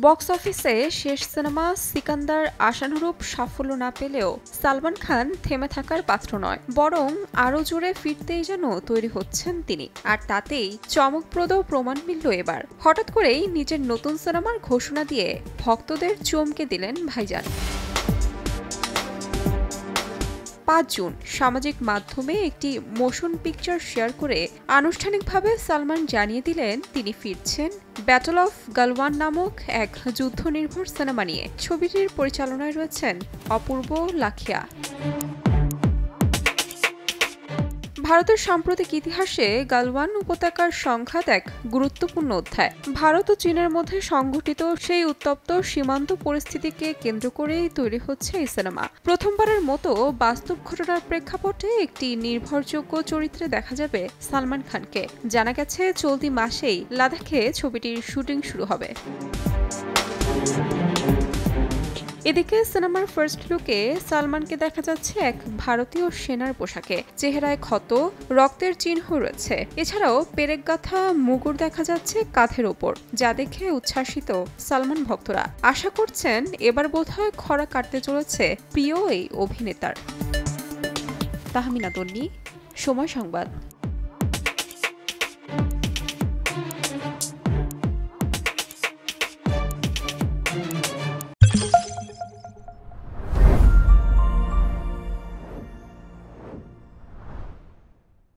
Box অফিসে শেষ cinema Sikandar আশানুরূপ সাফল্য না পেলেও সালমান খান থেমে থাকার পাত্র নয়, বরং আরও জোরে ফিরতেই যেন তৈরি হচ্ছেন তিনি। আর তাতেই চমকপ্রদ প্রমাণ মিলল এবার। হঠাৎ করেই নিজের নতুন সিনেমার ঘোষণা দিয়ে ভক্তদের চমকে দিলেন ভাইজান। ৫ জুন সামাজিক মাধ্যমে একটি মোশন পিকচার শেয়ার করে আনুষ্ঠানিকভাবে সালমান জানিয়ে দিলেন তিনি ফিরছেন ব্যাটল অফ গালওয়ান নামক এক যুদ্ধনির্ভর সিনেমা নিয়ে। ছবিটির পরিচালনায় রয়েছেন অপূর্ব লাখিয়া। ভারতের সাম্প্রতিক ইতিহাসে গালওয়ান উপত্যকার সংঘাত এক গুরুত্বপূর্ণ অধ্যায়। ভারত ও চীনের মধ্যে সংঘটিত সেই উত্তপ্ত সীমান্ত পরিস্থিতিকে কেন্দ্র করেই তৈরি হচ্ছে এই সিনেমা। প্রথমবারের মতো বাস্তব ঘটনার প্রেক্ষাপটে একটি নির্ভরযোগ্য চরিত্রে দেখা যাবে সালমান খানকে। জানা গেছে চলতি মাসেই লাদাখে ছবিটির শুটিং শুরু হবে। এদিকে সিনেমার ফার্স্ট লুকে সালমানকে দেখা যাচ্ছে এক ভারতীয় সেনার পোশাকে। চেহারায় ক্ষত, রক্তের চিহ্ন রয়েছে। এছাড়াও পেরেকগাথা মুগুর দেখা যাচ্ছে কাঁধের ওপর, যা দেখে উচ্ছ্বাসিত সালমান ভক্তরা। আশা করছেন এবার বোধহয় খরা কাটতে চলেছে প্রিয় এই অভিনেতার। তাহমিনা তন্নি, সময় সংবাদ।